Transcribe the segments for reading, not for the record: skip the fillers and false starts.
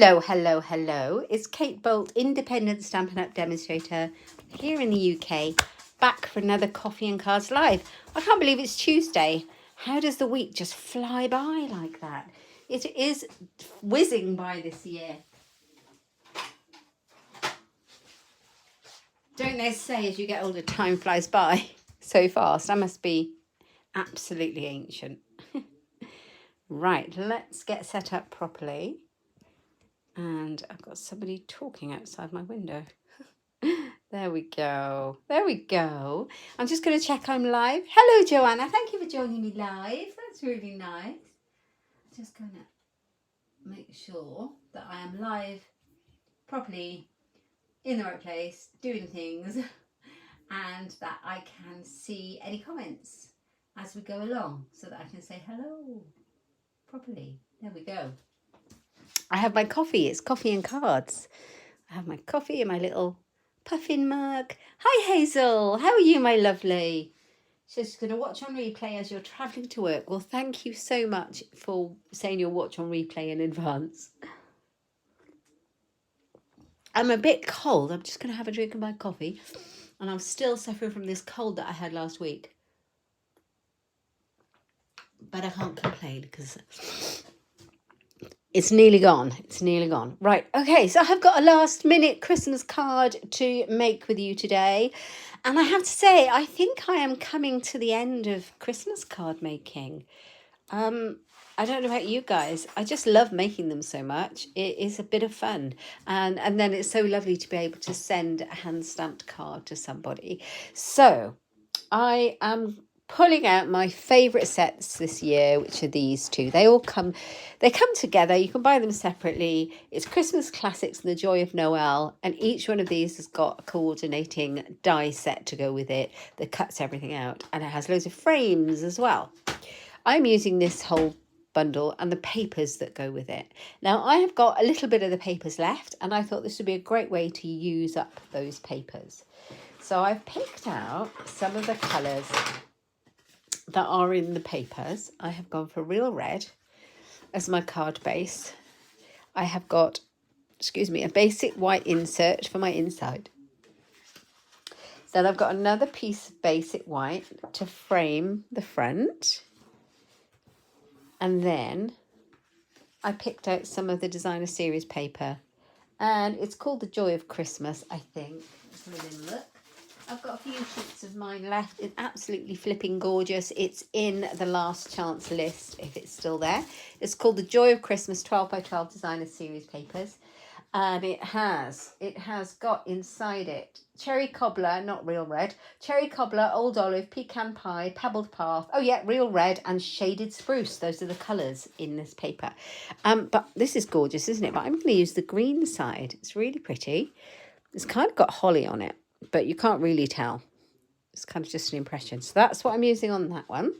Hello, hello, hello. It's Kate Bolt, independent Stampin' Up! Demonstrator here in the UK, back for another Coffee and Cards Live. I can't believe it's Tuesday. How does the week just fly by like that? It is whizzing by this year. Don't they say as you get older, time flies by so fast? I must be absolutely ancient. Right, let's get set up properly. And I've got somebody talking outside my window. There we go. There we go. I'm just going to check I'm live. Hello, Joanna. Thank you for joining me live. That's really nice. Just going to make sure that I am live properly in the right place, doing things, and that I can see any comments as we go along so that I can say hello properly. There we go. I have my coffee. It's Coffee and Cards. I have my coffee in my little puffin mug. Hi, Hazel. How are you, my lovely? She's going to watch on replay as you're travelling to work. Well, thank you so much for saying you'll watch on replay in advance. I'm a bit cold. I'm just going to have a drink of my coffee. And I'm still suffering from this cold that I had last week. But I can't complain because it's nearly gone. It's nearly gone. Right. Okay. So I've got a last minute Christmas card to make with you today. And I have to say, I think I am coming to the end of Christmas card making. I don't know about you guys. I just love making them so much. It is a bit of fun. And then it's so lovely to be able to send a hand stamped card to somebody. So I am pulling out my favourite sets this year, which are these two. They come together. You can buy them separately. It's Christmas Classics and the Joy of Noel, and each one of these has got a coordinating die set to go with it that cuts everything out, and it has loads of frames as well. I'm using this whole bundle and the papers that go with it. Now, I have got a little bit of the papers left, and I thought this would be a great way to use up those papers. So I've picked out some of the colours that are in the papers. I have gone for Real Red as my card base. I have got, a basic white insert for my inside. Then I've got another piece of basic white to frame the front. And then I picked out some of the designer series paper. And it's called The Joy of Christmas, I think. Let's have a look. I've got a few sheets of mine left. It's absolutely flipping gorgeous. It's in the last chance list, if it's still there. It's called The Joy of Christmas 12 by 12 designer series papers. And it has got inside it cherry cobbler, not real red, cherry cobbler, old olive, pecan pie, pebbled path. Oh yeah, real red and shaded spruce. Those are the colours in this paper. But this is gorgeous, isn't it? But I'm going to use the green side. It's really pretty. It's kind of got holly on it, but you can't really tell. It's kind of just an impression. So that's what I'm using on that one.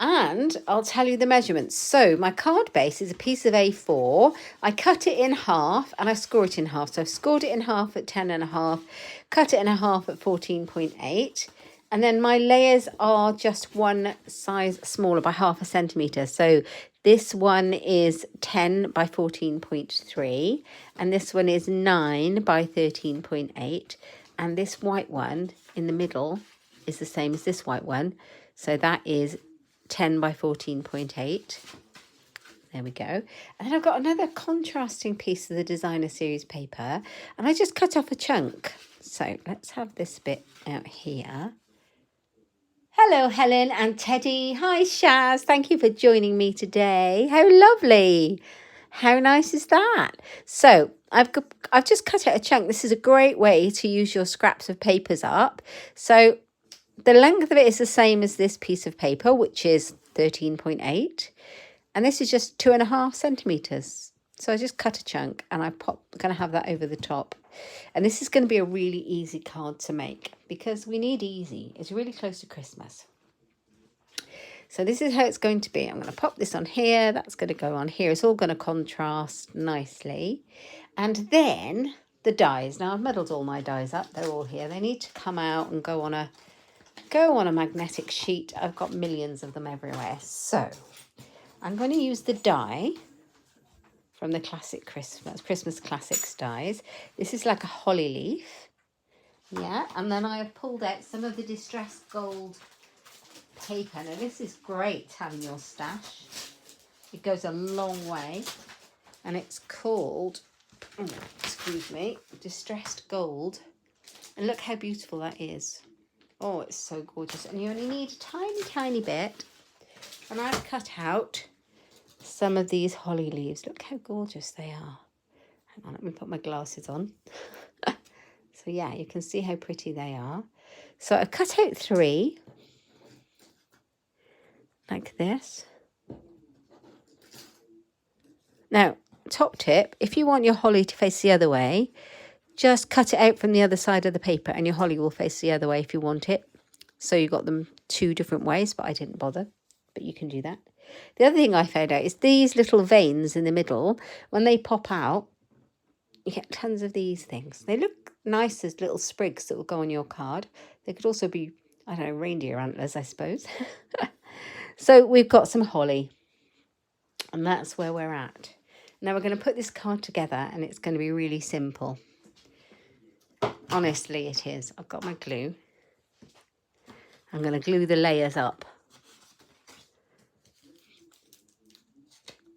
And I'll tell you the measurements. So my card base is a piece of A4. I cut it in half and I score it in half. So I've scored it in half at 10.5, cut it in half at 14.8. And then my layers are just one size smaller by 0.5 centimetre. So this one is 10 by 14.3. And this one is 9 by 13.8. And this white one in the middle is the same as this white one. So that is 10 by 14.8. There we go. And then I've got another contrasting piece of the designer series paper, and I just cut off a chunk. So let's have this bit out here. Hello, Helen and Teddy. Hi, Shaz. Thank you for joining me today. How lovely. How nice is that? So I've just cut out a chunk. This is a great way to use your scraps of papers up. So the length of it is the same as this piece of paper, which is 13.8. And this is just 2.5 centimetres. So I just cut a chunk and I'm going to have that over the top. And this is going to be a really easy card to make because we need easy. It's really close to Christmas. So this is how it's going to be. I'm going to pop this on here. That's going to go on here. It's all going to contrast nicely. And then the dies. Now I've muddled all my dies up. They're all here. They need to come out and go on a magnetic sheet. I've got millions of them everywhere. So I'm going to use the die from the classic Christmas Classics dies. This is like a holly leaf. Yeah, and then I have pulled out some of the distressed gold paper. Now this is great having your stash. It goes a long way. And it's called, excuse me, Distressed Gold. And look how beautiful that is. Oh, it's so gorgeous. And you only need a tiny, tiny bit. And I've cut out some of these holly leaves. Look how gorgeous they are. Hang on, let me put my glasses on. So yeah, you can see how pretty they are. So I cut out 3 like this. Now, top tip, if you want your holly to face the other way, just cut it out from the other side of the paper and your holly will face the other way if you want it. So you got them 2 different ways, but I didn't bother. But you can do that. The other thing I found out is these little veins in the middle, when they pop out, you get tons of these things. They look nice as little sprigs that will go on your card. They could also be, I don't know, reindeer antlers, I suppose. So we've got some holly. And that's where we're at. Now we're going to put this card together and it's going to be really simple. Honestly, it is. I've got my glue. I'm going to glue the layers up.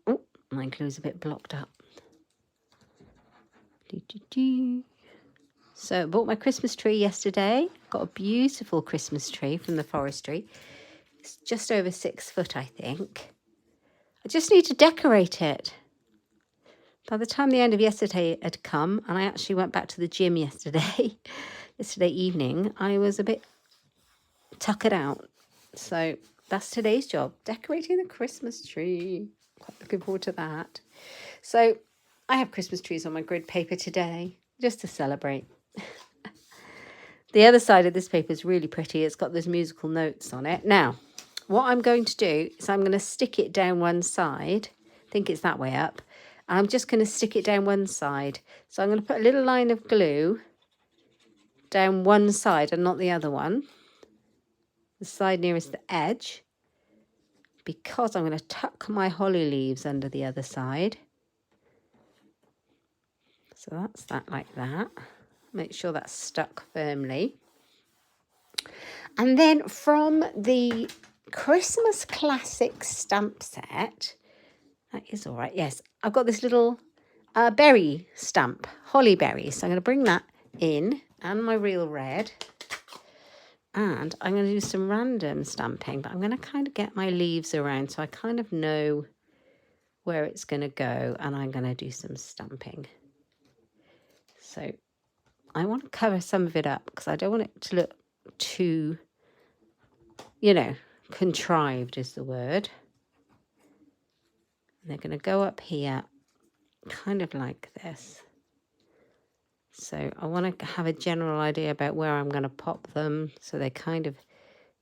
Oh, my glue's a bit blocked up. So I bought my Christmas tree yesterday. Got a beautiful Christmas tree from the forestry. It's just over 6 foot, I think. I just need to decorate it. By the time the end of yesterday had come, and I actually went back to the gym yesterday evening, I was a bit tuckered out. So that's today's job, decorating the Christmas tree. Quite looking forward to that. So I have Christmas trees on my grid paper today, just to celebrate. The other side of this paper is really pretty. It's got those musical notes on it. Now, what I'm going to do is I'm going to stick it down one side. I think it's that way up. I'm just going to stick it down one side. So I'm going to put a little line of glue down one side and not the other one. The side nearest the edge. Because I'm going to tuck my holly leaves under the other side. So that's that like that. Make sure that's stuck firmly. And then from the Christmas Classic stamp set, that is all right, yes, I've got this little berry stamp, holly berries. So I'm going to bring that in and my real red. And I'm going to do some random stamping, but I'm going to kind of get my leaves around so I kind of know where it's going to go, and I'm going to do some stamping. So I want to cover some of it up because I don't want it to look too, contrived is the word. And they're going to go up here kind of like this. So I want to have a general idea about where I'm going to pop them so they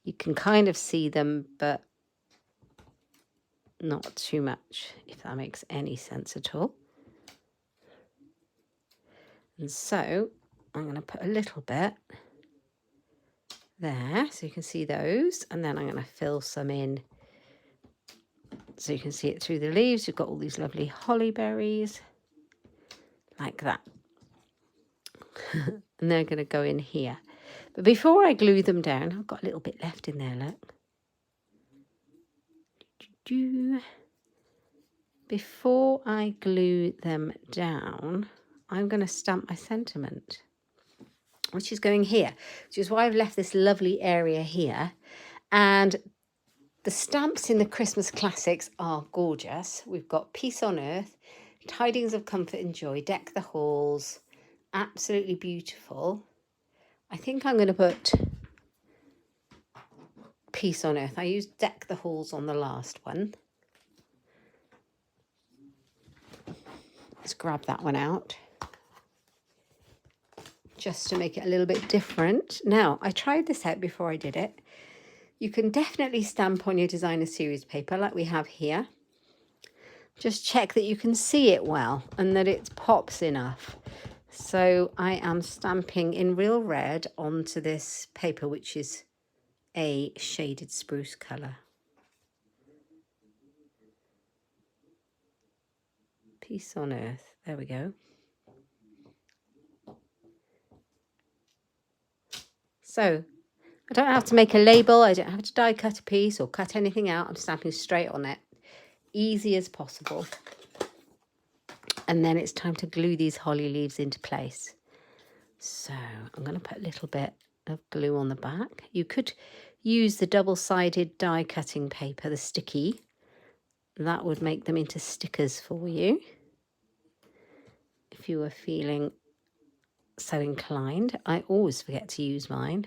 you can kind of see them, but not too much, if that makes any sense at all. And so I'm going to put a little bit there so you can see those, and then I'm going to fill some in so you can see it through the leaves. You've got all these lovely holly berries like that. And they're going to go in here. But before I glue them down, I've got a little bit left in there, look. Before I glue them down, I'm going to stamp my sentiment, which is going here, which is why I've left this lovely area here. And the stamps in the Christmas Classics are gorgeous. We've got Peace on Earth, Tidings of Comfort and Joy, Deck the Halls, absolutely beautiful. I think I'm going to put Peace on Earth. I used Deck the Halls on the last one. Let's grab that one out just to make it a little bit different. Now, I tried this out before I did it. You can definitely stamp on your designer series paper like we have here. Just check that you can see it well and that it pops enough. So I am stamping in real red onto this paper, which is a shaded spruce colour. Peace on Earth. There we go. So I don't have to make a label. I don't have to die cut a piece or cut anything out. I'm stamping straight on it. Easy as possible. And then it's time to glue these holly leaves into place. So I'm going to put a little bit of glue on the back. You could use the double-sided die cutting paper, the sticky. That would make them into stickers for you if you were feeling so inclined. I always forget to use mine.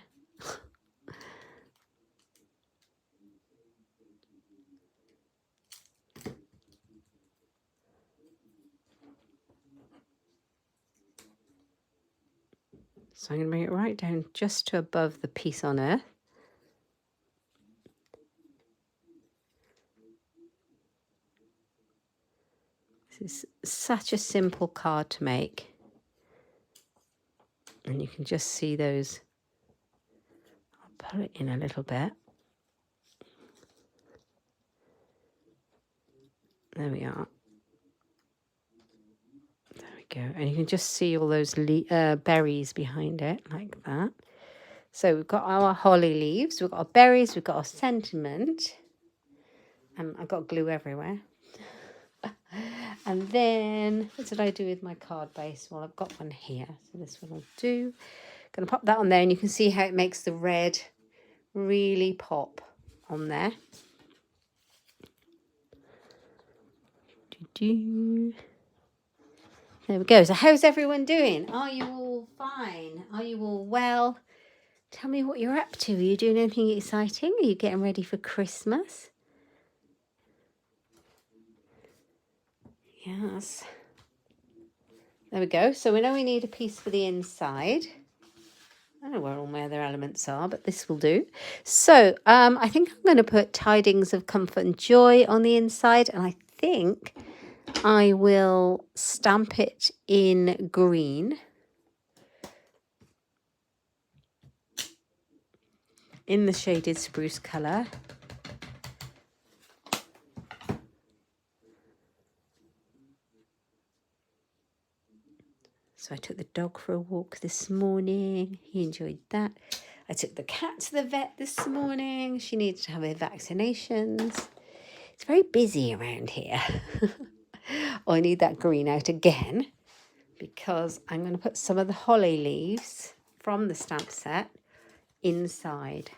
So I'm going to bring it right down just to above the Peace on Earth. This is such a simple card to make. And you can just see those. I'll pull it in a little bit. There we are. There we go. And you can just see all those berries behind it, like that. So we've got our holly leaves, we've got our berries, we've got our sentiment. And I've got glue everywhere. And then, what did I do with my card base? Well, I've got one here. So this one will do. Going to pop that on there, and you can see how it makes the red really pop on there. There we go. So how's everyone doing? Are you all fine? Are you all well? Tell me what you're up to. Are you doing anything exciting? Are you getting ready for Christmas? Yes. There we go. So we know we need a piece for the inside. I don't know where all my other elements are, but this will do. So I think I'm going to put tidings of comfort and joy on the inside. And I think I will stamp it in green. In the shaded spruce colour. So I took the dog for a walk this morning. He enjoyed that. I took the cat to the vet this morning. She needs to have her vaccinations. It's very busy around here. Oh, I need that green out again because I'm going to put some of the holly leaves from the stamp set inside.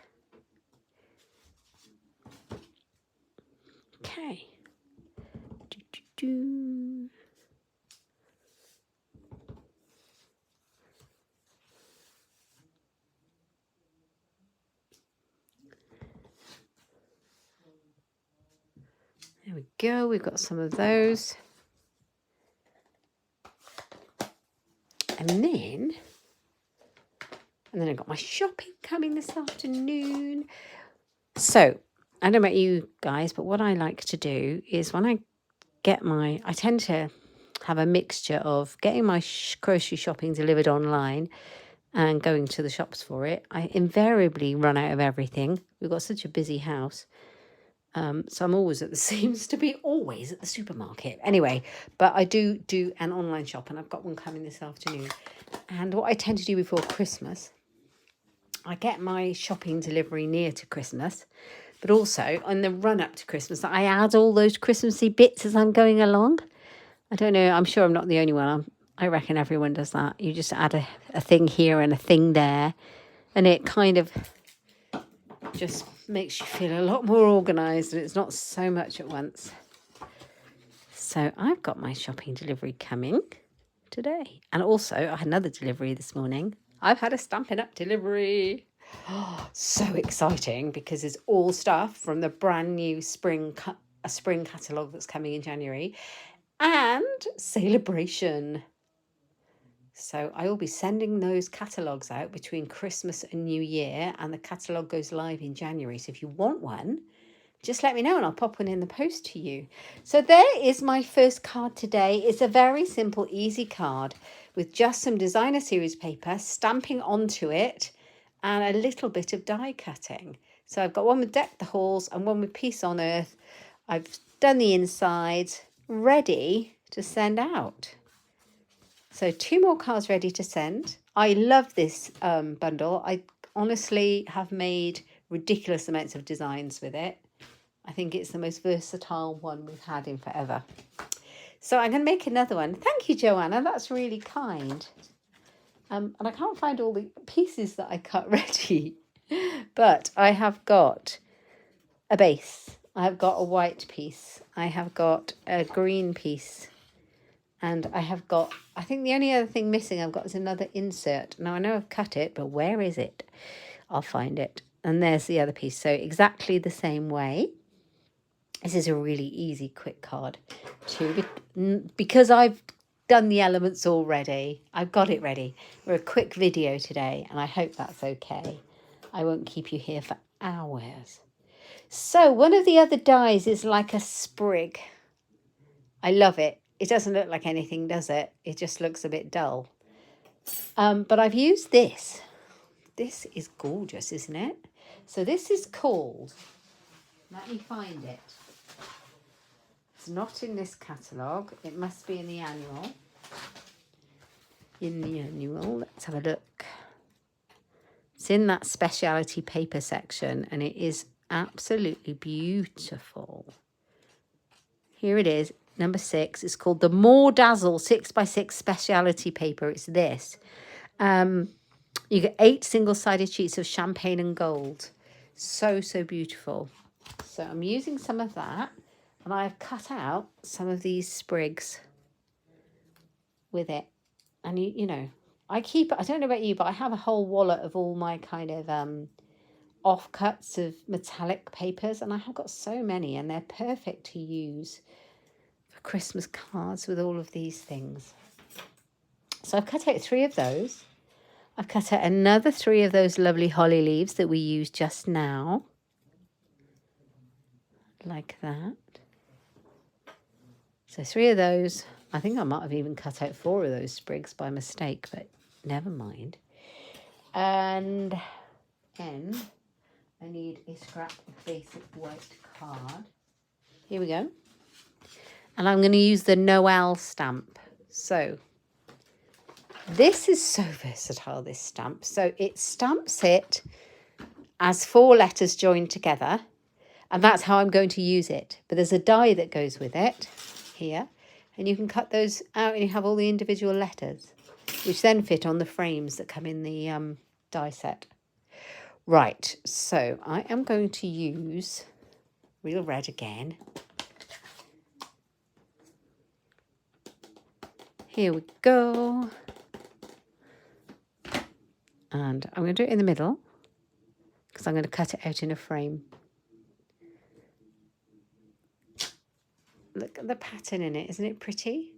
Okay. There we go. We've got some of those. And then I've got my shopping coming this afternoon. So, I don't know about you guys, but what I like to do is when I get I tend to have a mixture of getting my grocery shopping delivered online and going to the shops for it. I invariably run out of everything. We've got such a busy house. So I'm always seems to be always at the supermarket. Anyway, but I do an online shop and I've got one coming this afternoon. And what I tend to do before Christmas, I get my shopping delivery near to Christmas, but also on the run up to Christmas, I add all those Christmassy bits as I'm going along. I don't know, I'm sure I'm not the only one. I reckon everyone does that. You just add a thing here and a thing there, and it kind of just makes you feel a lot more organised and it's not so much at once. So I've got my shopping delivery coming today. And also I had another delivery this morning. I've had a Stampin' Up delivery. Oh, so exciting because it's all stuff from the brand new spring catalogue that's coming in January and Celebration. So I will be sending those catalogues out between Christmas and New Year, and the catalogue goes live in January. So if you want one, just let me know and I'll pop one in the post to you. So there is my first card today. It's a very simple, easy card with just some designer series paper, stamping onto it, and a little bit of die cutting. So I've got one with Deck the Halls and one with Peace on Earth. I've done the insides, ready to send out. So 2 more cards ready to send. I love this bundle. I honestly have made ridiculous amounts of designs with it. I think it's the most versatile one we've had in forever. So I'm going to make another one. Thank you, Joanna. That's really kind. And I can't find all the pieces that I cut ready. But I have got a base. I have got a white piece. I have got a green piece. And I have got, I think the only other thing missing I've got is another insert. Now I know I've cut it, but where is it? I'll find it. And there's the other piece. So exactly the same way. This is a really easy, quick card too, because I've done the elements already. I've got it ready. We're a quick video today, and I hope that's okay. I won't keep you here for hours. So one of the other dies is like a sprig. I love it. It doesn't look like anything, does it? It just looks a bit dull. But I've used this. This is gorgeous, isn't it? So this is called, let me find it. It's not in this catalogue. It must be in the annual. In the annual, let's have a look. It's in that specialty paper section, and it is absolutely beautiful. Here it is, number 6. It's called the More Dazzle 6x6 specialty paper. It's this. You get 8 single-sided sheets of champagne and gold. So, so beautiful. So I'm using some of that. And I've cut out some of these sprigs with it. And, you know, I don't know about you, but I have a whole wallet of all my kind of offcuts of metallic papers. And I have got so many, and they're perfect to use for Christmas cards with all of these things. So I've cut out 3 of those. I've cut out another 3 of those lovely holly leaves that we used just now. Like that. So 3 of those. I think I might have even cut out 4 of those sprigs by mistake, but never mind. And then I need a scrap basic white card. Here we go. And I'm going to use the Noel stamp. So this is so versatile, this stamp. So it stamps it as 4 letters joined together. And that's how I'm going to use it. But there's a die that goes with it here. And you can cut those out and you have all the individual letters, which then fit on the frames that come in the die set. Right, so I am going to use real red again. Here we go. And I'm going to do it in the middle because I'm going to cut it out in a frame. Look at the pattern in it. Isn't it pretty?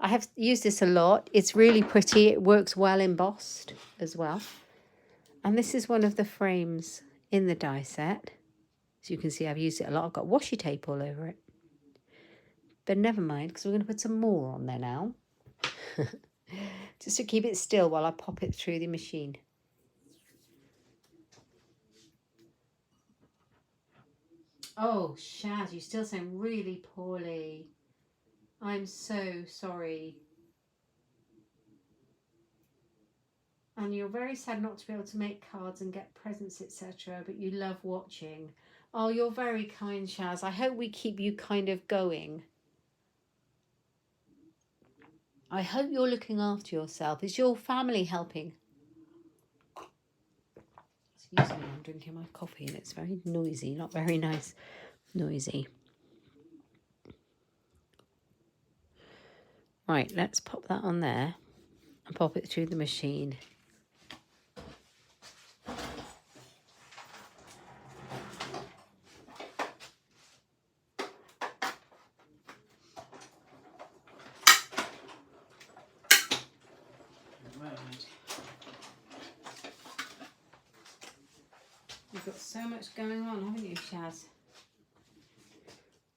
I have used this a lot. It's really pretty. It works well embossed as well. And this is one of the frames in the die set. As you can see, I've used it a lot. I've got washi tape all over it. But never mind, because we're going to put some more on there now. Just to keep it still while I pop it through the machine. Oh, Shaz, you still sound really poorly. I'm so sorry. And you're very sad not to be able to make cards and get presents, etc. But you love watching. Oh, you're very kind, Shaz. I hope we keep you kind of going. I hope you're looking after yourself. Is your family helping? Excuse me, I'm drinking my coffee and it's very noisy, not very nice, noisy. Right, let's pop that on there and pop it through the machine. You've got so much going on, haven't you, Shaz?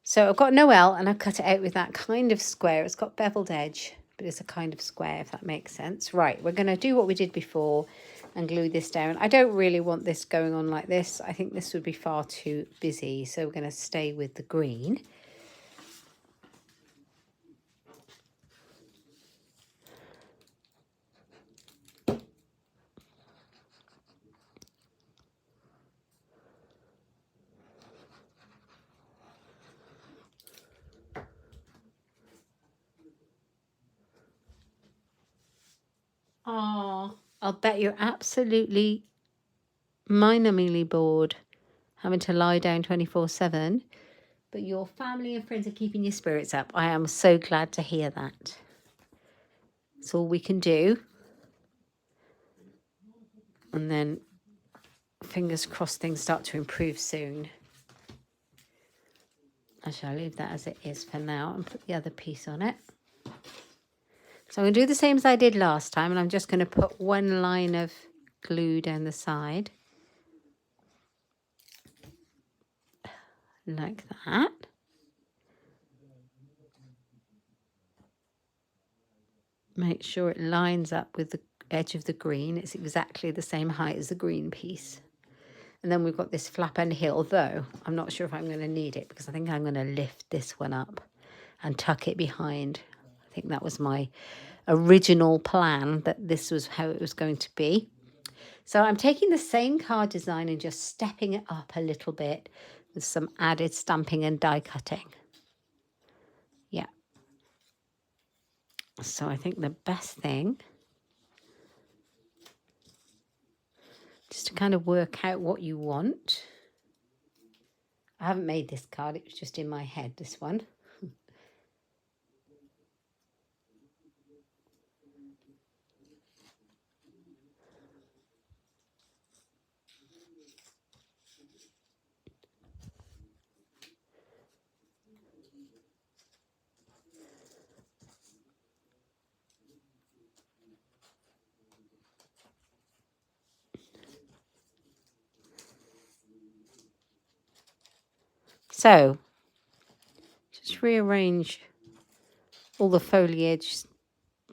So I've got Noel and I've cut it out with that kind of square. It's got beveled edge, but it's a kind of square, if that makes sense. Right, we're going to do what we did before and glue this down. I don't really want this going on like this. I think this would be far too busy. So we're going to stay with the green. I'll bet you're absolutely mind-numbingly bored having to lie down 24/7, but your family and friends are keeping your spirits up. I am so glad to hear that. It's all we can do. And then fingers crossed things start to improve soon. I shall leave that as it is for now and put the other piece on it. So I'm going to do the same as I did last time, and I'm just going to put one line of glue down the side. Like that. Make sure it lines up with the edge of the green. It's exactly the same height as the green piece. And then we've got this flap end here, although I'm not sure if I'm going to need it because I think I'm going to lift this one up and tuck it behind. I think that was my original plan, that this was how it was going to be. So I'm taking the same card design and just stepping it up a little bit with some added stamping and die cutting. Yeah. So I think the best thing, just to kind of work out what you want. I haven't made this card, it was just in my head, this one. So, just rearrange all the foliage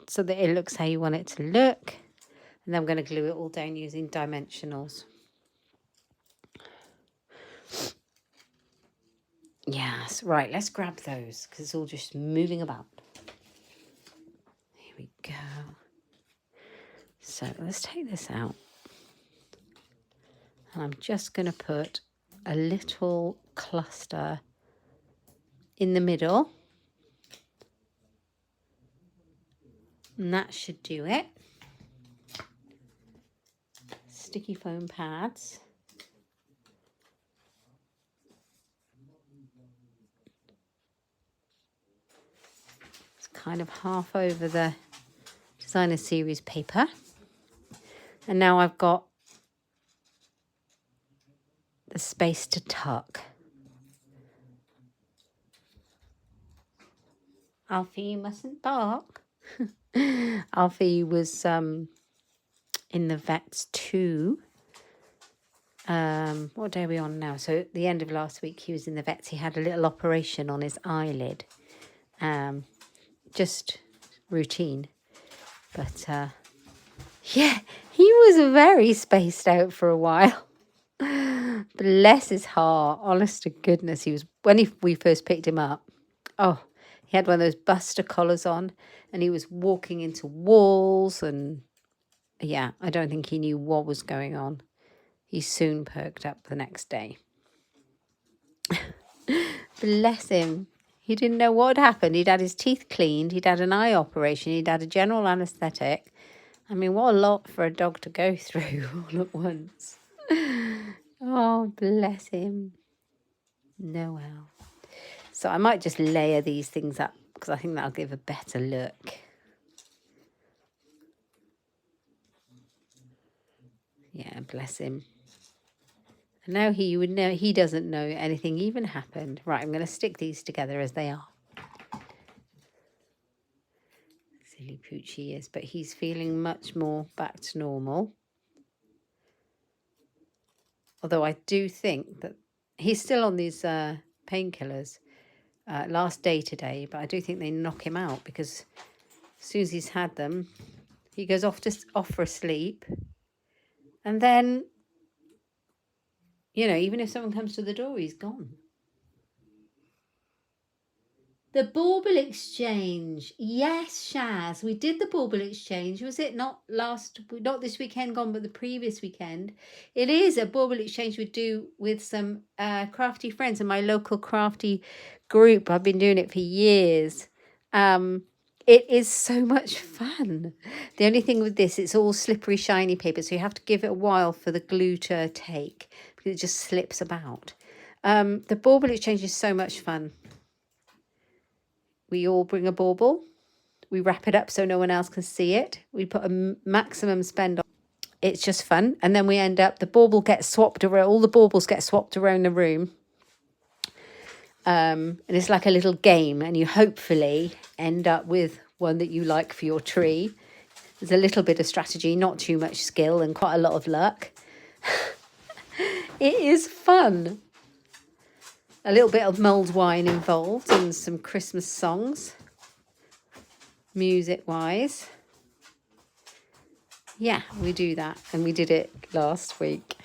so that it looks how you want it to look. And then I'm going to glue it all down using dimensionals. Yes, right, let's grab those because it's all just moving about. Here we go. So let's take this out. And I'm just going to put a little cluster in the middle. And that should do it. Sticky foam pads. It's kind of half over the designer series paper. And now I've got the space to tuck. Alfie, you mustn't bark. Alfie was in the vets too. What day are we on now? So at the end of last week, he was in the vets. He had a little operation on his eyelid. Just routine. But yeah, he was very spaced out for a while. Bless his heart. Honest to goodness, he was, when we first picked him up, oh, he had one of those buster collars on and he was walking into walls and yeah, I don't think he knew what was going on. He soon perked up the next day. Bless him. He didn't know what had happened. He'd had his teeth cleaned. He'd had an eye operation. He'd had a general anaesthetic. I mean, what a lot for a dog to go through all at once. Oh, bless him. Noel. So I might just layer these things up because I think that'll give a better look. Yeah, bless him. And now he doesn't know anything even happened. Right, I'm going to stick these together as they are. Silly pooch he is, but he's feeling much more back to normal. Although I do think that he's still on these painkillers. Last day today, but I do think they knock him out because as soon as he's had them, he goes off for a sleep. And then, you know, even if someone comes to the door, he's gone. The bauble exchange. Yes, Shaz, we did the bauble exchange. Was it not this weekend gone, but the previous weekend? It is a bauble exchange we do with some crafty friends in my local crafty group. I've been doing it for years. It is so much fun. The only thing with this, it's all slippery, shiny paper, so you have to give it a while for the glue to take because it just slips about. The bauble exchange is so much fun. We all bring a bauble. We wrap it up so no one else can see it. We put a maximum spend on. It's just fun. And then we end up, the bauble gets swapped around, all the baubles get swapped around the room. And it's like a little game, and you hopefully end up with one that you like for your tree. There's a little bit of strategy, not too much skill, and quite a lot of luck. It is fun. A little bit of mulled wine involved and some Christmas songs, music-wise. Yeah, we do that, and we did it last week.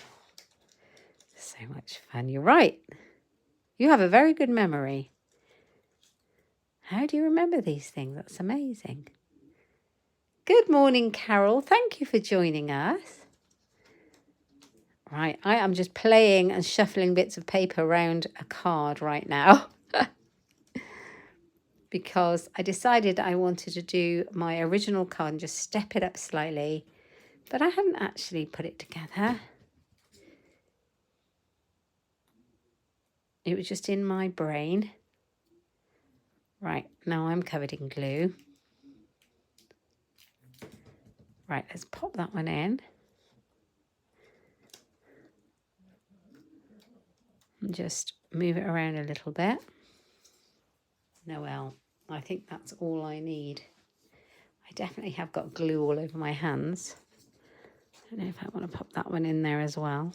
So much fun. You're right. You have a very good memory. How do you remember these things? That's amazing. Good morning, Carol. Thank you for joining us. Right, I am just playing and shuffling bits of paper around a card right now because I decided I wanted to do my original card and just step it up slightly, but I haven't actually put it together. It was just in my brain. Right, now I'm covered in glue. Right, let's pop that one in. And just move it around a little bit. Noel, I think that's all I need. I definitely have got glue all over my hands. I don't know if I want to pop that one in there as well.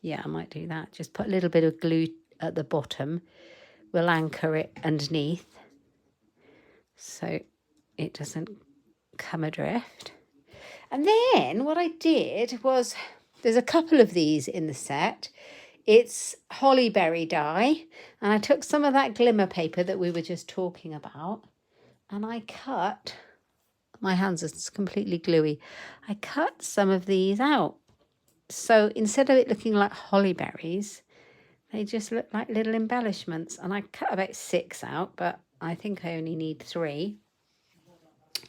Yeah, I might do that. Just put a little bit of glue at the bottom. We'll anchor it underneath so it doesn't come adrift. And then what I did was, there's a couple of these in the set. It's hollyberry dye, and I took some of that glimmer paper that we were just talking about, and I cut, my hands are completely gluey, I cut some of these out. So instead of it looking like hollyberries, they just look like little embellishments. And I cut about 6 out, but I think I only need 3.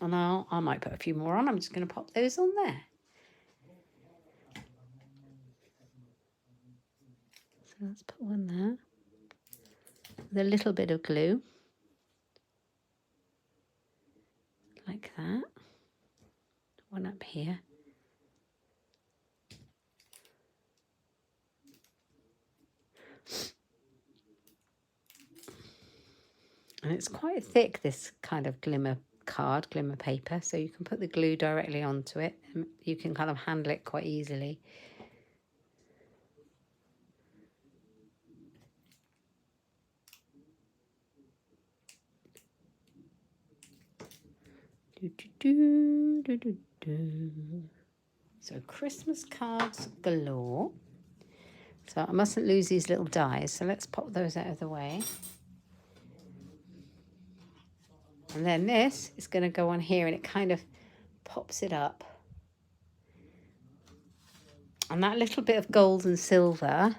And I might put a few more on. I'm just going to pop those on there. So let's put one there with a little bit of glue. Like that. One up here. And it's quite thick, this kind of glimmer paper, so you can put the glue directly onto it and you can kind of handle it quite easily. So Christmas cards galore. So I mustn't lose these little dies, so let's pop those out of the way. And then this is going to go on here, and it kind of pops it up. And that little bit of gold and silver,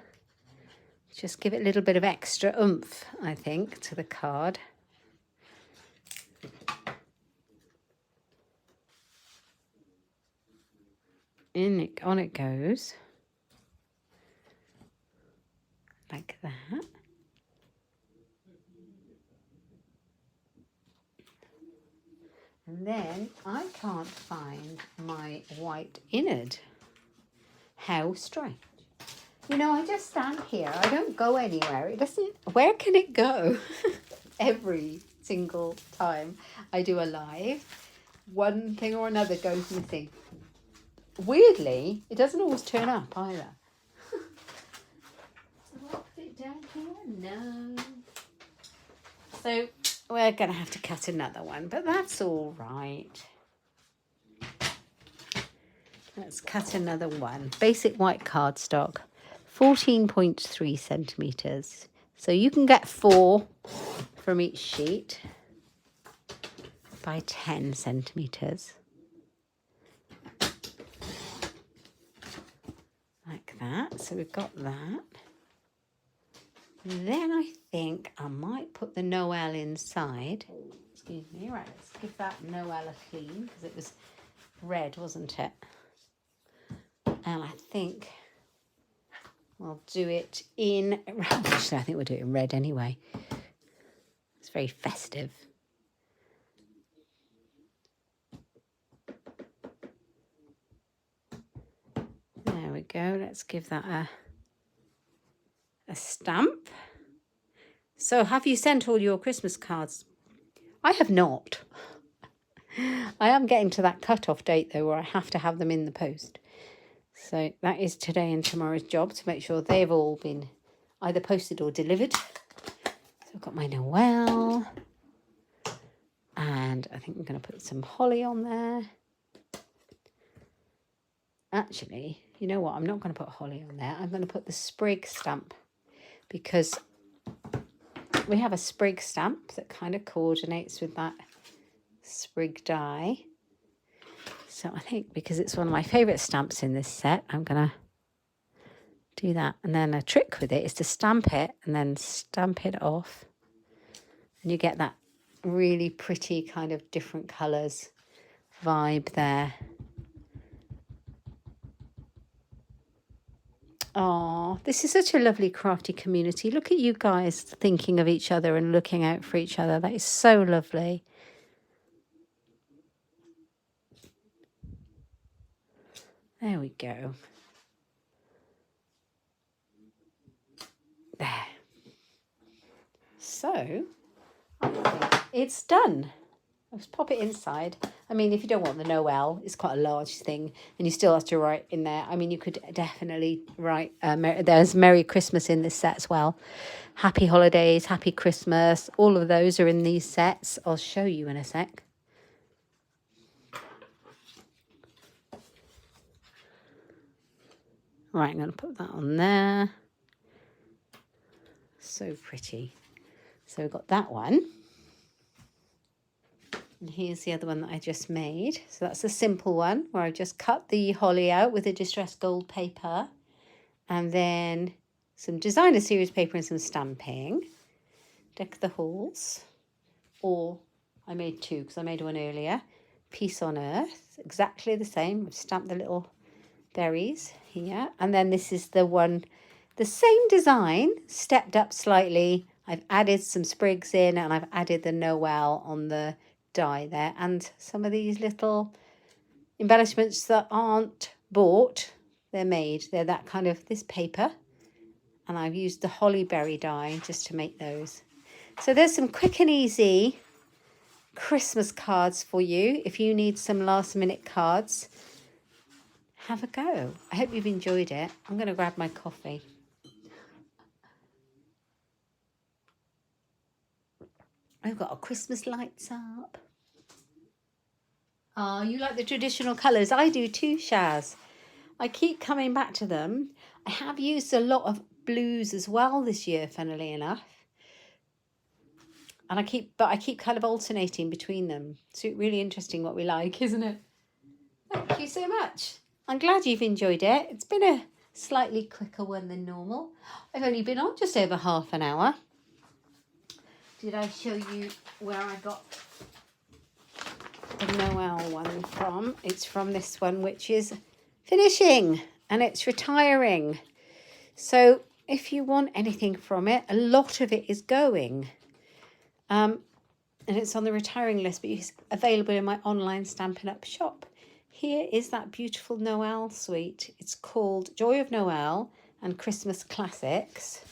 just give it a little bit of extra oomph, I think, to the card. On it goes. Like that. And then I can't find my white innard. How strange. You know, I just stand here. I don't go anywhere. It doesn't, where can it go? Every single time I do a live, one thing or another goes missing. Weirdly, it doesn't always turn up either. So I'll put it down here. No. So we're going to have to cut another one, but that's all right. Let's cut another one. Basic white cardstock, 14.3 centimetres. So you can get 4 from each sheet by 10 centimetres. Like that. So we've got that. Then I think I might put the Noel inside. Excuse me. Right, let's give that Noel a clean because it was red, wasn't it? And I think we'll do it in... Actually, I think we'll do it in red anyway. It's very festive. There we go. Let's give that a stamp. So have you sent all your Christmas cards? I have not. I am getting to that cut-off date, though, where I have to have them in the post. So that is today and tomorrow's job, to make sure they've all been either posted or delivered. So I've got my Noel. And I think I'm going to put some holly on there. Actually, you know what? I'm not going to put holly on there. I'm going to put the sprig stamp, because we have a sprig stamp that kind of coordinates with that sprig die. So I think because it's one of my favourite stamps in this set, I'm going to do that. And then a trick with it is to stamp it and then stamp it off. And you get that really pretty kind of different colours vibe there. Oh, this is such a lovely crafty community. Look at you guys thinking of each other and looking out for each other. That is so lovely. There we go. There. So, I think it's done. Let's pop it inside. I mean, if you don't want the Noel, it's quite a large thing, and you still have to write in there. I mean, you could definitely write, there's Merry Christmas in this set as well. Happy Holidays, Happy Christmas, all of those are in these sets. I'll show you in a sec. Right, I'm going to put that on there. So pretty. So we've got that one. And here's the other one that I just made. So that's a simple one where I just cut the holly out with a distressed gold paper. And then some designer series paper and some stamping. Deck the halls. Or I made two because I made one earlier. Peace on Earth. Exactly the same. I've stamped the little berries here. And then this is the one, the same design, stepped up slightly. I've added some sprigs in and I've added the Noel on the die there, and some of these little embellishments that aren't bought, they're made. They're that kind of, this paper, and I've used the holly berry die just to make those. So there's some quick and easy Christmas cards for you. If you need some last minute cards, have a go. I hope you've enjoyed it. I'm going to grab my coffee. I've got our Christmas lights up. Oh, you like the traditional colours? I do too, Shaz. I keep coming back to them. I have used a lot of blues as well this year, funnily enough. And I keep kind of alternating between them. It's really interesting what we like, isn't it? Thank you so much. I'm glad you've enjoyed it. It's been a slightly quicker one than normal. I've only been on just over half an hour. Did I show you where I got the Noel one from? It's from this one, which is finishing, and it's retiring. So if you want anything from it, a lot of it is going. And it's on the retiring list, but it's available in my online Stampin' Up shop. Here is that beautiful Noel suite. It's called Joy of Noel and Christmas Classics.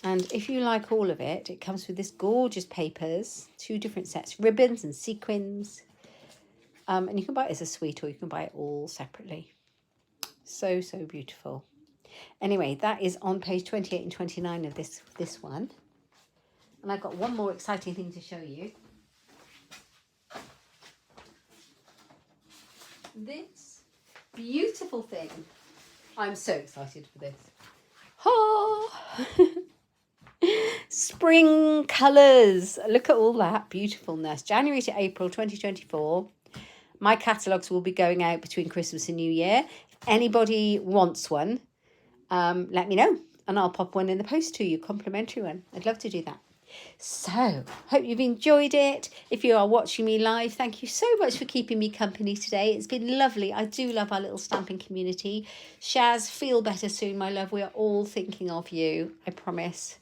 And if you like all of it, it comes with this gorgeous papers, 2 different sets, ribbons and sequins. And you can buy it as a suite or you can buy it all separately. So, so beautiful. Anyway, that is on page 28 and 29 of this one. And I've got one more exciting thing to show you. This beautiful thing. I'm so excited for this. Oh! Spring colours. Look at all that beautifulness. January to April 2024. My catalogues will be going out between Christmas and New Year. If anybody wants one, let me know and I'll pop one in the post to you, complimentary one. I'd love to do that. So, hope you've enjoyed it. If you are watching me live, thank you so much for keeping me company today. It's been lovely. I do love our little stamping community. Shaz, feel better soon, my love. We are all thinking of you, I promise.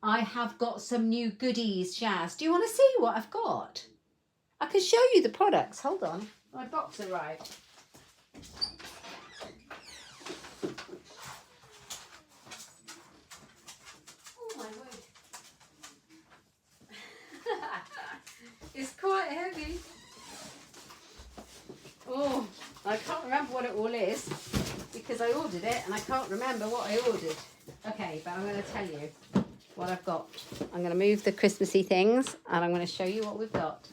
I have got some new goodies, Shaz. Do you want to see what I've got? I can show you the products. Hold on. My box arrived. Oh, my word. It's quite heavy. Oh, I can't remember what it all is because I ordered it and I can't remember what I ordered. Okay, but I'm going to tell you what I've got. I'm going to move the Christmassy things and I'm going to show you what we've got.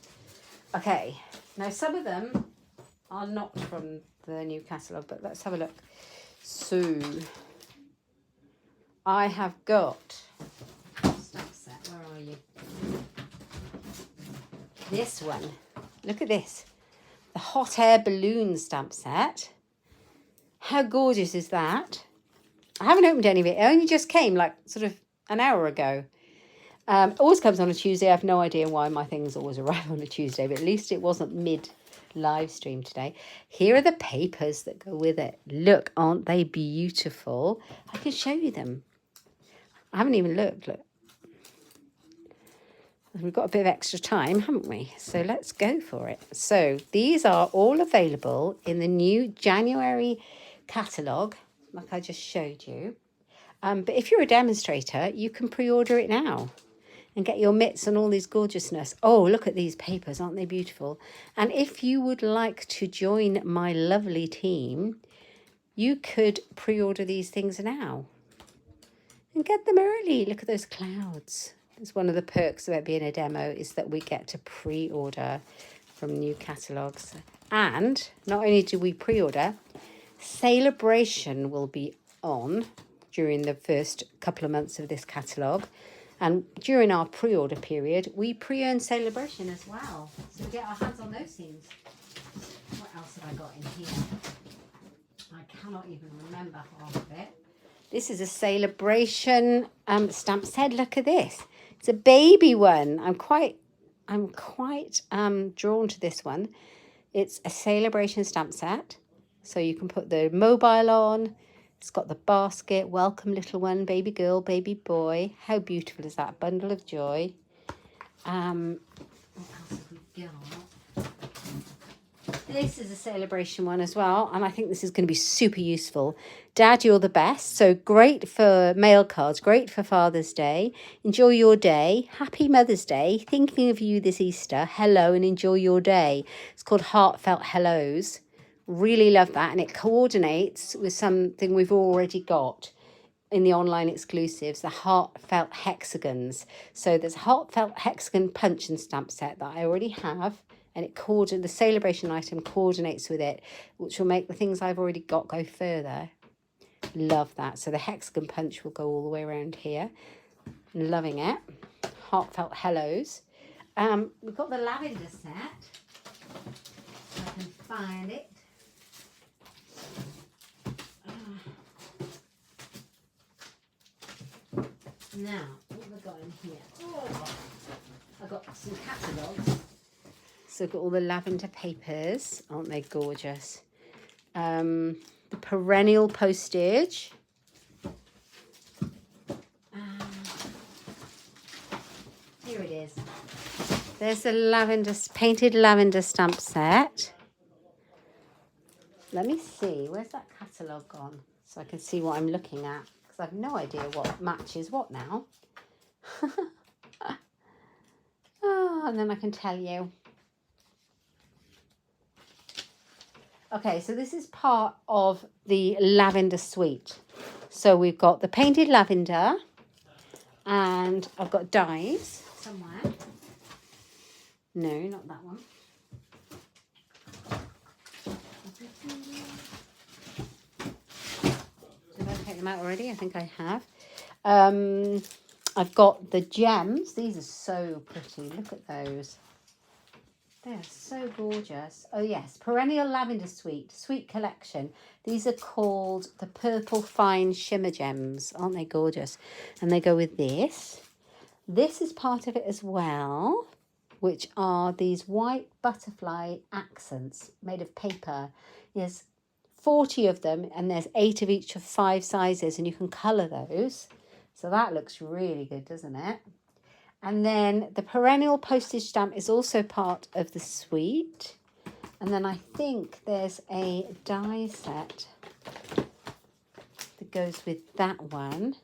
Okay, now some of them are not from the new catalogue, but let's have a look. So, I have got, stamp set, where are you? This one, look at this. The hot air balloon stamp set. How gorgeous is that? I haven't opened any of it. It only just came like sort of an hour ago. It always comes on a Tuesday. I have no idea why my things always arrive on a Tuesday, but at least it wasn't mid live stream today. Here are the papers that go with it. Look, aren't they beautiful? I can show you them. I haven't even looked. Look. We've got a bit of extra time, haven't we? So let's go for it. So these are all available in the new January catalogue, like I just showed you. But if you're a demonstrator, you can pre-order it now and get your mitts and all these gorgeousness. Oh, look at these papers. Aren't they beautiful? And if you would like to join my lovely team, you could pre-order these things now and get them early. Look at those clouds. It's one of the perks about being a demo is that we get to pre-order from new catalogues. And not only do we pre-order, Celebration will be on during the first couple of months of this catalogue. And during our pre-order period, we pre-earn Celebration as well. So we get our hands on those things. What else have I got in here? I cannot even remember half of it. This is a Celebration stamp set. Look at this. It's a baby one. I'm quite drawn to this one. It's a Celebration stamp set. So you can put the mobile on. It's got the basket. Welcome, little one. Baby girl, baby boy. How beautiful is that? Bundle of joy. What else have we got? This is a Celebration one as well, and I think this is going to be super useful. Dad, you're the best. So great for mail cards, great for Father's Day. Enjoy your day. Happy Mother's Day. Thinking of you this Easter. Hello and enjoy your day. It's called Heartfelt Hellos. Really love that, and it coordinates with something we've already got in the online exclusives, the Heartfelt Hexagons. So there's a Heartfelt Hexagon punch and stamp set that I already have. And the Celebration item coordinates with it, which will make the things I've already got go further. Love that. So the hexagon punch will go all the way around here. Loving it. Heartfelt hellos. We've got the lavender set. If I can find it. Now, what have I got in here? Oh, I've got some catalogues. So I've got all the lavender papers. Aren't they gorgeous? The perennial postage. Here it is. There's the painted lavender stamp set. Let me see. Where's that catalogue gone? So I can see what I'm looking at. Because I have no idea what matches what now. And then I can tell you. Okay, so this is part of the lavender suite. So we've got the painted lavender, and I've got dies somewhere. No, not that one. Did I take them out already? I think I have. I've got the gems. These are so pretty. Look at those. They're so gorgeous. Oh yes, Perennial Lavender Sweet Collection. These are called the Purple Fine Shimmer Gems. Aren't they gorgeous? And they go with this. This is part of it as well, which are these white butterfly accents made of paper. There's 40 of them, and there's 8 of each of 5 sizes, and you can colour those. So that looks really good, doesn't it? And then the perennial postage stamp is also part of the suite. And then I think there's a die set that goes with that one.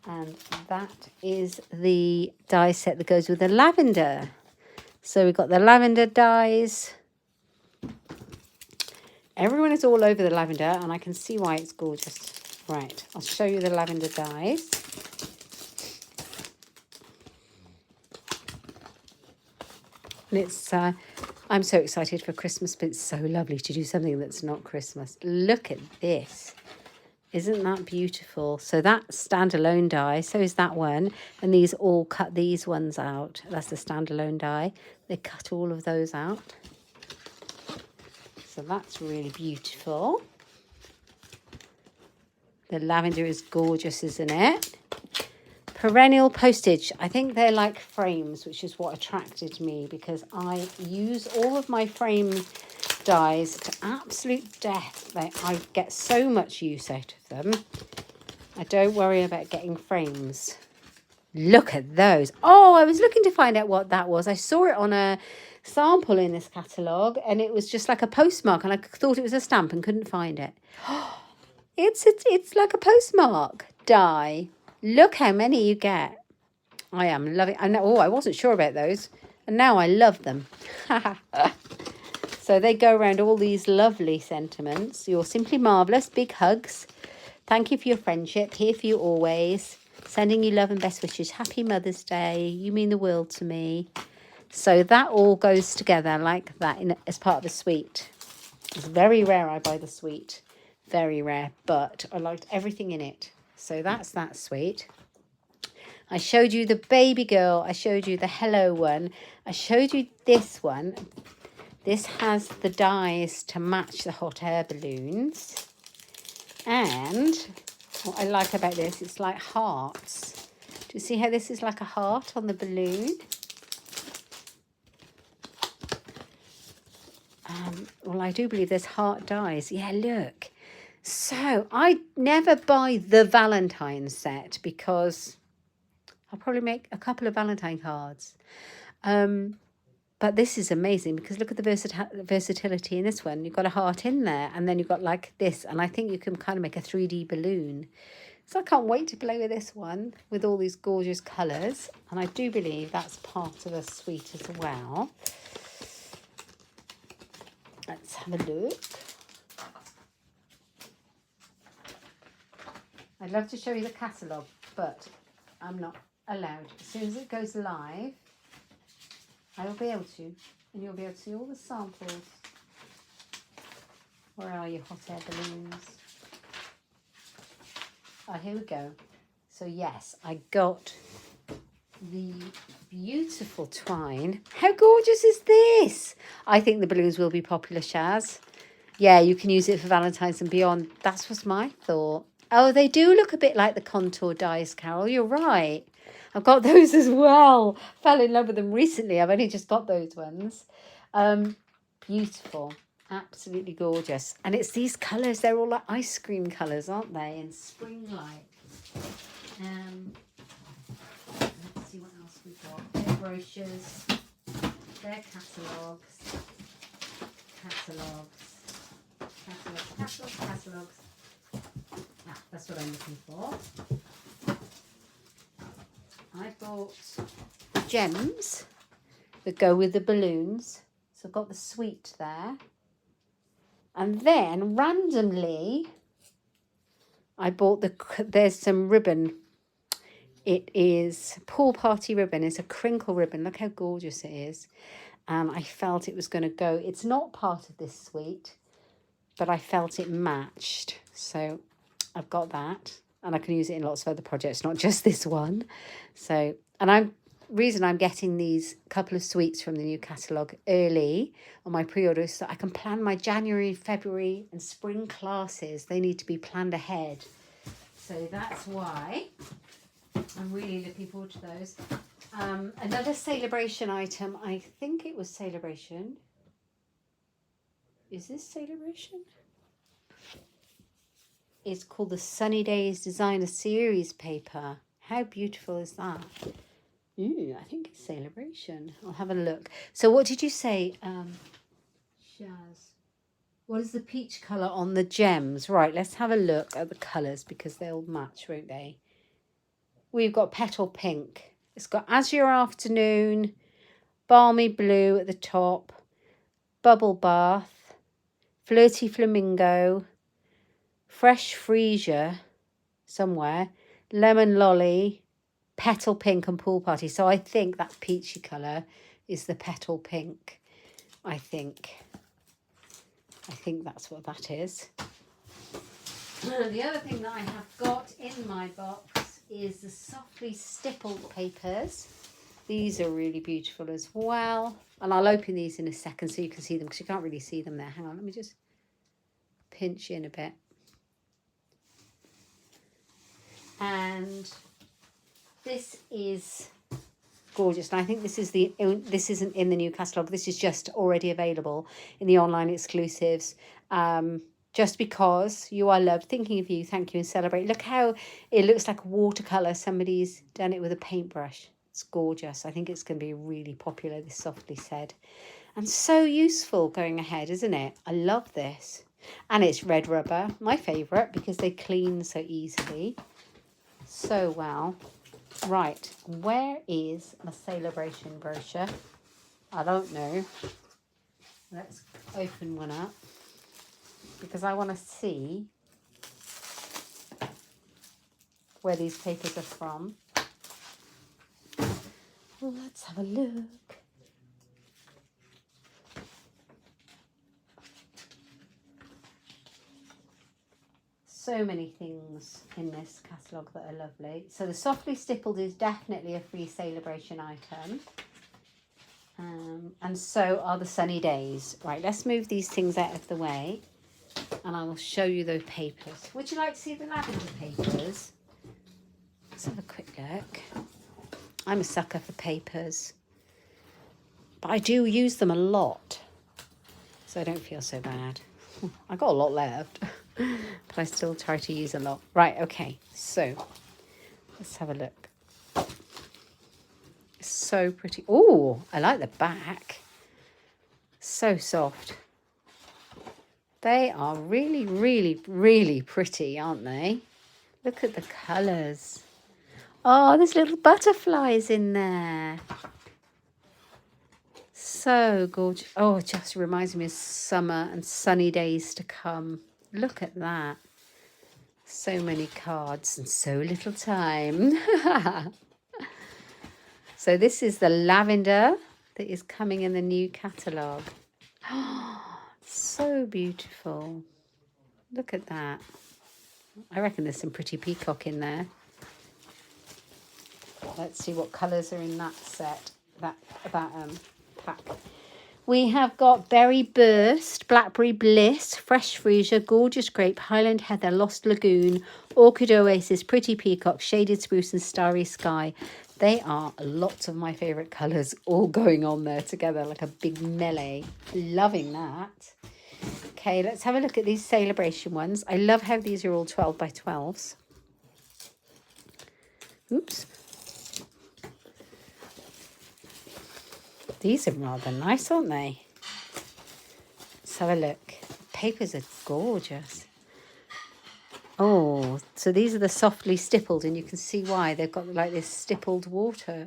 And that is the die set that goes with the lavender. So we've got the lavender dies. Everyone is all over the lavender, and I can see why it's gorgeous. Right, I'll show you the lavender dies. And it's, I'm so excited for Christmas, but it's so lovely to do something that's not Christmas. Look at this. Isn't that beautiful? So that's standalone die. So is that one. And these all cut these ones out. That's the standalone die. They cut all of those out. So that's really beautiful. The lavender is gorgeous, isn't it? Perennial postage. I think they're like frames, which is what attracted me, because I use all of my frame dies to absolute death. I get so much use out of them. I don't worry about getting frames. Look at those. Oh, I was looking to find out what that was. I saw it on a sample in this catalogue, and it was just like a postmark, and I thought it was a stamp and couldn't find it. It's like a postmark die. Look how many you get. I am loving it. I wasn't sure about those, and now I love them. So they go around all these lovely sentiments. You're simply marvellous. Big hugs. Thank you for your friendship. Here for you always. Sending you love and best wishes. Happy Mother's Day. You mean the world to me. So that all goes together like that as part of the suite. It's very rare I buy the suite. Very rare. But I liked everything in it. So that's that suite. I showed you the baby girl. I showed you the hello one. I showed you this one. This has the dies to match the hot air balloons. And what I like about this, it's like hearts. Do you see how this is like a heart on the balloon? Well, I do believe there's heart dies. Yeah, look. So I never buy the Valentine's set because I'll probably make a couple of Valentine cards. But this is amazing because look at the versatility in this one. You've got a heart in there, and then you've got like this. And I think you can kind of make a 3D balloon. So I can't wait to play with this one with all these gorgeous colours. And I do believe that's part of a suite as well. Let's have a look. I'd love to show you the catalogue, but I'm not allowed. As soon as it goes live, I will be able to, and you'll be able to see all the samples. Where are your hot air balloons? Oh, here we go. So yes, I got the beautiful twine. How gorgeous is this? I think the balloons will be popular, Shaz. Yeah, you can use it for Valentine's and beyond. That's what's my thought. Oh, they do look a bit like the contour dies, Carol. You're right. I've got those as well. Fell in love with them recently. I've only just got those ones. Beautiful. Absolutely gorgeous. And it's these colours. They're all like ice cream colours, aren't they? And spring light. Let's see what else we've got. Their brochures. Their catalogues. Catalogues. Ah, that's what I'm looking for. I bought gems that go with the balloons. So I've got the suite there. And then randomly, I bought there's some ribbon. It is pool party ribbon. It's a crinkle ribbon. Look how gorgeous it is. And I felt it was going to go. It's not part of this suite, but I felt it matched. So I've got that. And I can use it in lots of other projects, not just this one. So, and reason I'm getting these couple of suites from the new catalogue early on my pre-order so that I can plan my January, February and spring classes. They need to be planned ahead. So that's why I'm really looking forward to those. Another Celebration item, I think it was Celebration. Is this Celebration? It's called the Sunny Days Designer Series paper. How beautiful is that? Ooh, I think it's Celebration. I'll have a look. So what did you say, Shaz? What is the peach colour on the gems? Right, let's have a look at the colours because they'll match, won't they? We've got Petal Pink. It's got Azure Afternoon, Balmy Blue at the top, Bubble Bath, Flirty Flamingo, Fresh Freesia somewhere, Lemon Lolly, Petal Pink and Pool Party. So I think that peachy colour is the Petal Pink. I think that's what that is. The other thing that I have got in my box is the softly stippled papers. These are really beautiful as well. And I'll open these in a second so you can see them because you can't really see them there. Hang on, let me just pinch in a bit. And this is gorgeous. And I think this isn't in the new catalogue. This is just already available in the online exclusives. Just because you are loved, thinking of you, thank you and celebrate. Look how it looks like watercolour. Somebody's done it with a paintbrush. It's gorgeous. I think it's going to be really popular, this Softly Said. And so useful going ahead, isn't it? I love this. And it's red rubber, my favourite, because they clean so easily. So well. Right, where is the Celebration brochure? I don't know. Let's open one up because I want to see where these papers are from. Well, let's have a look. So many things in this catalogue that are lovely. So the Softly Stippled is definitely a free Celebration item. And so are the Sunny Days. Right, let's move these things out of the way and I will show you those papers. Would you like to see the lavender papers? Let's have a quick look. I'm a sucker for papers, but I do use them a lot, so I don't feel so bad. I got a lot left, but I still try to use a lot. Right, okay, so let's have a look. It's so pretty. Oh, I like the back. So soft. They are really, really, really pretty, aren't they? Look at the colours. Oh, there's little butterflies in there. So gorgeous. Oh, it just reminds me of summer and sunny days to come. Look at that. So many cards and so little time. So this is the lavender that is coming in the new catalogue. Oh, so beautiful. Look at that. I reckon there's some pretty peacock in there. Let's see what colours are in that set, that pack. We have got Berry Burst, Blackberry Bliss, Fresh Freesia, Gorgeous Grape, Highland Heather, Lost Lagoon, Orchid Oasis, Pretty Peacock, Shaded Spruce and Starry Sky. They are lots of my favourite colours all going on there together like a big melee. Loving that. Okay, let's have a look at these Celebration ones. I love how these are all 12 by 12s. Oops. These are rather nice, aren't they? Let's have a look. Papers are gorgeous. Oh, so these are the softly stippled, and you can see why. They've got like this stippled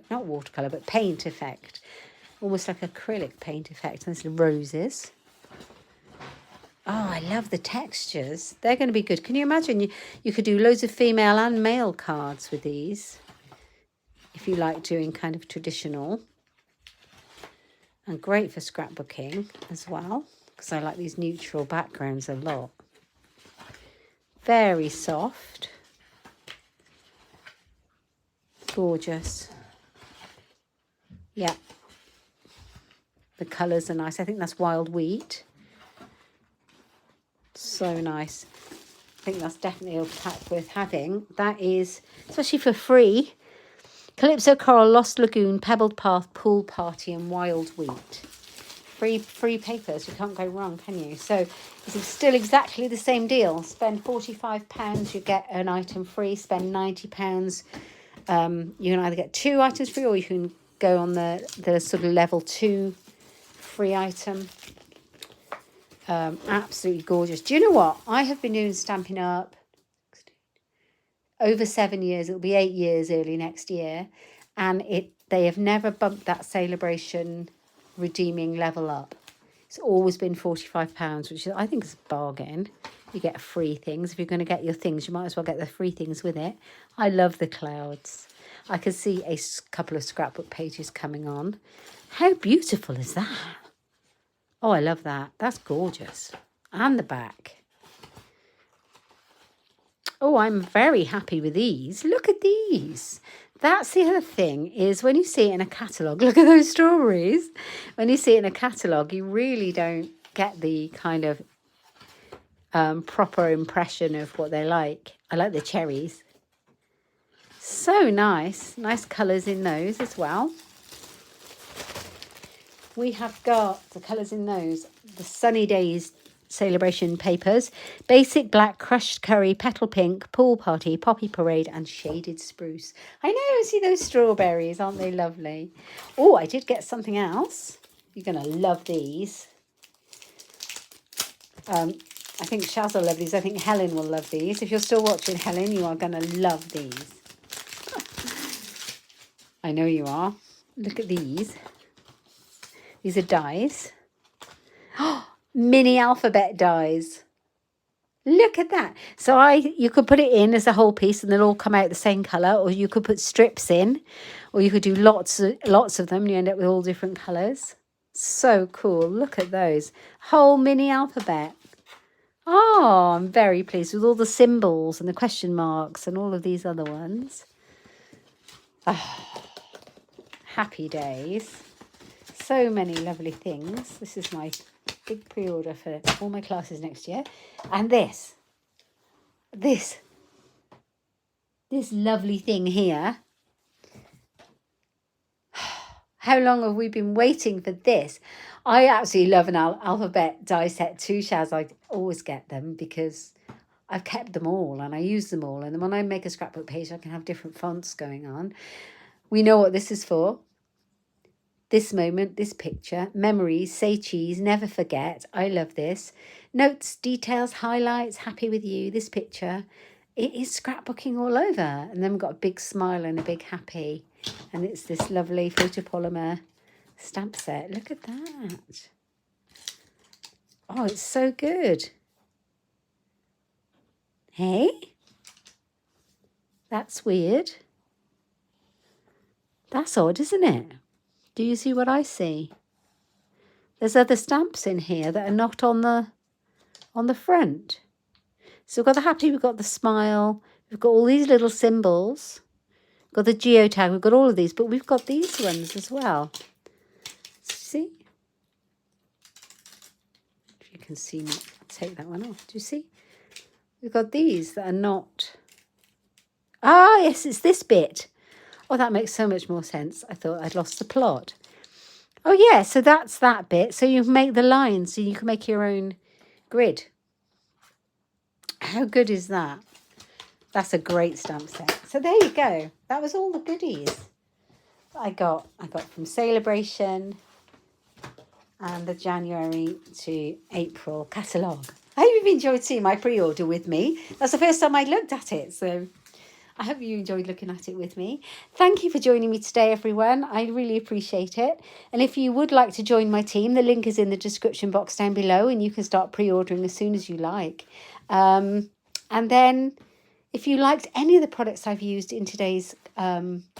not watercolour, but paint effect. Almost like acrylic paint effect. And there's the roses. Oh, I love the textures. They're going to be good. Can you imagine? You could do loads of female and male cards with these. If you like doing kind of traditional. And great for scrapbooking as well, because I like these neutral backgrounds a lot. Very soft. Gorgeous. Yeah. The colours are nice. I think that's wild wheat. So nice. I think that's definitely a pack worth having. That is, especially for free, Calypso Coral, Lost Lagoon, Pebbled Path, Pool Party and Wild Wheat. Free papers, you can't go wrong, can you? So it's still exactly the same deal. Spend £45, you get an item free. Spend £90, you can either get 2 items free, or you can go on the sort of level 2 free item. Absolutely gorgeous. Do you know what? I have been doing Stampin' Up over 7 years. It'll be 8 years early next year, and they have never bumped that celebration redeeming level up. It's always been £45, which I think is a bargain. You get free things. If you're going to get your things, you might as well get the free things with it. I love the clouds. I can see a couple of scrapbook pages coming on. How beautiful is that? Oh, I love that. That's gorgeous. And the back. Oh, I'm very happy with these. Look at these. That's the other thing, is when you see it in a catalogue, look at those strawberries. When you see it in a catalogue, you really don't get the kind of proper impression of what they're like. I like the cherries. So nice. Nice colours in those as well. We have got the colours in those. The Sunny Days celebration papers. Basic black, crushed curry, petal pink, pool party, poppy parade and shaded spruce. I know, see those strawberries, aren't they lovely? Oh, I did get something else. You're going to love these. I think Shaz will love these. I think Helen will love these. If you're still watching, Helen, you are going to love these. I know you are. Look at these. These are dies. Mini alphabet dies. Look at that. So you could put it in as a whole piece and they'll all come out the same colour, or you could put strips in, or you could do lots of them and you end up with all different colours. So cool. Look at those. Whole mini alphabet. Oh, I'm very pleased with all the symbols and the question marks and all of these other ones. Oh, happy days. So many lovely things. This is my big pre-order for all my classes next year. And this lovely thing here. How long have we been waiting for this? I absolutely love an alphabet die set too, Shaz. I always get them because I've kept them all and I use them all. And then when I make a scrapbook page, I can have different fonts going on. We know what this is for. This moment, this picture, memories, say cheese, never forget. I love this. Notes, details, highlights, happy with you. This picture, it is scrapbooking all over. And then we've got a big smile and a big happy. And it's this lovely photopolymer stamp set. Look at that. Oh, it's so good. Hey? That's weird. That's odd, isn't it? Do you see what I see? There's other stamps in here that are not on the front. So we've got the happy, we've got the smile, we've got all these little symbols, we've got the geotag, we've got all of these, but we've got these ones as well. See? If you can see me, I'll take that one off. Do you see? We've got these that are not. Ah, yes, it's this bit. Oh, that makes so much more sense. I thought I'd lost the plot. Oh, yeah, so that's that bit. So you make the lines, so you can make your own grid. How good is that? That's a great stamp set. So there you go. That was all the goodies that I got from Celebration and the January to April catalogue. I hope you've enjoyed seeing my pre-order with me. That's the first time I looked at it, so I hope you enjoyed looking at it with me. Thank you for joining me today, everyone. I really appreciate it. And if you would like to join my team, the link is in the description box down below and you can start pre-ordering as soon as you like. And then if you liked any of the products I've used in today's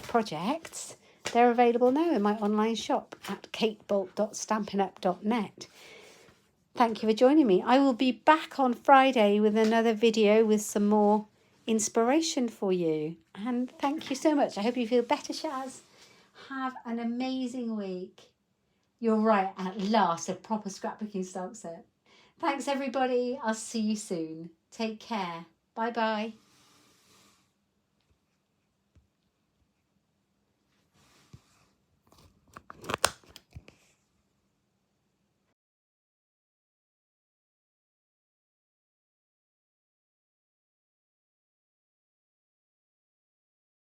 projects, they're available now in my online shop at katebolt.stampinup.net. Thank you for joining me. I will be back on Friday with another video with some more inspiration for you. And thank you so much. I hope you feel better, Shaz. Have an amazing week. You're right, at last, a proper scrapbooking stamp set. Thanks, everybody. I'll see you soon. Take care. Bye-bye.